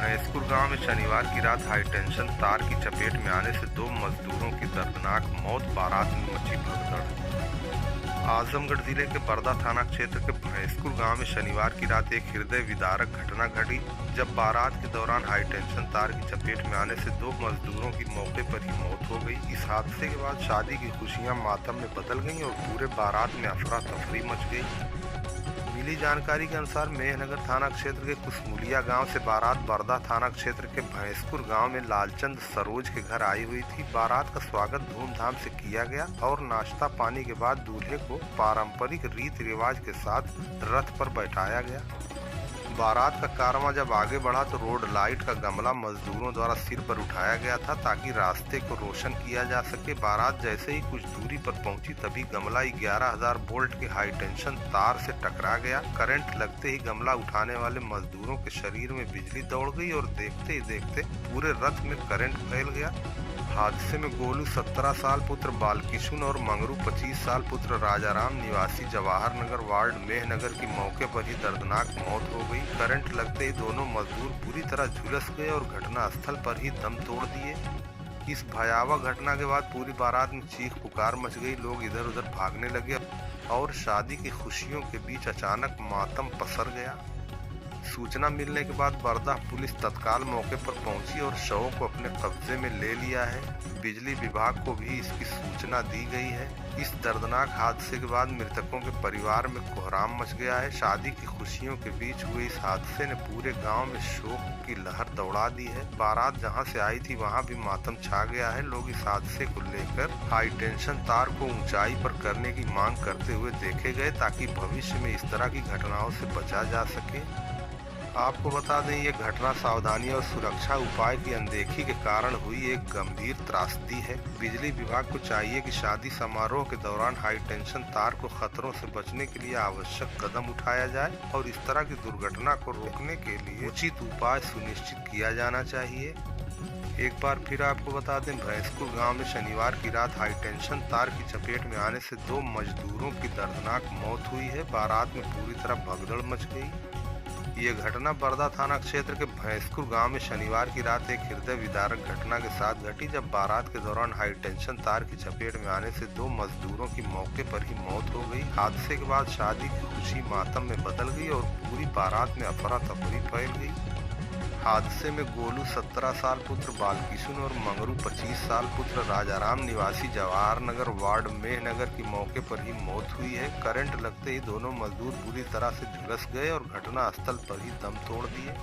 भैंसपुर गांव में शनिवार की रात हाईटेंशन तार की चपेट में आने से दो मजदूरों की दर्दनाक मौत। बारात में मची भगदड़। आजमगढ़ जिले के बरदा थाना क्षेत्र के भैंसपुर गांव में शनिवार की रात एक हृदय विदारक घटना घटी, जब बारात के दौरान हाईटेंशन तार की चपेट में आने से दो मजदूरों की मौके पर ही मौत हो गई। इस हादसे के बाद शादी की खुशियां मातम में बदल गईं और पूरे बारात में अफरा तफरी मच गई। मिली जानकारी के अनुसार मेहनगर थाना क्षेत्र के कुसमुलिया गांव से बारात बरदा थाना क्षेत्र के भैंसपुर गांव में लालचंद सरोज के घर आई हुई थी। बारात का स्वागत धूमधाम से किया गया और नाश्ता पानी के बाद दूल्हे को पारंपरिक रीति रिवाज के साथ रथ पर बैठाया गया। बारात का कारवां जब आगे बढ़ा तो रोड लाइट का गमला मजदूरों द्वारा सिर पर उठाया गया था ताकि रास्ते को रोशन किया जा सके। बारात जैसे ही कुछ दूरी पर पहुंची तभी गमला 11,000 वोल्ट के हाई टेंशन तार से टकरा गया। करंट लगते ही गमला उठाने वाले मजदूरों के शरीर में बिजली दौड़ गई और देखते ही देखते पूरे रथ में करंट फैल गया। हादसे में गोलू 17 साल पुत्र बालकिशुन और मंगरू 25 साल पुत्र राजाराम निवासी जवाहर नगर वार्ड मेहनगर की मौके पर ही दर्दनाक मौत हो गई। करंट लगते ही दोनों मजदूर पूरी तरह झुलस गए और घटनास्थल पर ही दम तोड़ दिए। इस भयावह घटना के बाद पूरी बारात में चीख पुकार मच गई। लोग इधर उधर भागने लगे और शादी की खुशियों के बीच अचानक मातम पसर गया। सूचना मिलने के बाद बरदा पुलिस तत्काल मौके पर पहुंची और शवों को अपने कब्जे में ले लिया है। बिजली विभाग को भी इसकी सूचना दी गई है। इस दर्दनाक हादसे के बाद मृतकों के परिवार में कोहराम मच गया है। शादी की खुशियों के बीच हुए इस हादसे ने पूरे गांव में शोक की लहर दौड़ा दी है। बारात जहां से आई थी वहां भी मातम छा गया है। लोग इस हादसे को लेकर हाई टेंशन तार को ऊंचाई पर करने की मांग करते हुए देखे गए ताकि भविष्य में इस तरह की घटनाओं से बचा जा सके। आपको बता दें, ये घटना सावधानी और सुरक्षा उपाय की अनदेखी के कारण हुई एक गंभीर त्रासदी है। बिजली विभाग को चाहिए कि शादी समारोह के दौरान हाई टेंशन तार को खतरों से बचने के लिए आवश्यक कदम उठाया जाए और इस तरह की दुर्घटना को रोकने के लिए उचित उपाय सुनिश्चित किया जाना चाहिए। एक बार फिर आपको बता दें, भैंसपुर गांव में शनिवार की रात हाई टेंशन तार की चपेट में आने से दो मजदूरों की दर्दनाक मौत हुई है। बारात में पूरी तरह भगदड़ मच गई। ये घटना बरदा थाना क्षेत्र के भैंसपुर गांव में शनिवार की रात एक हृदय विदारक घटना के साथ घटी, जब बारात के दौरान हाई टेंशन तार की चपेट में आने से दो मजदूरों की मौके पर ही मौत हो गई। हादसे के बाद शादी की खुशी मातम में बदल गई और पूरी बारात में अफरा तफरी फैल गई। हादसे में गोलू 17 साल पुत्र बालकिशुन और मंगरू 25 साल पुत्र राजाराम निवासी जवाहर नगर वार्ड मेहनगर की मौके पर ही मौत हुई है। करंट लगते ही दोनों मजदूर पूरी तरह से झुलस गए और घटना स्थल पर ही दम तोड़ दिए।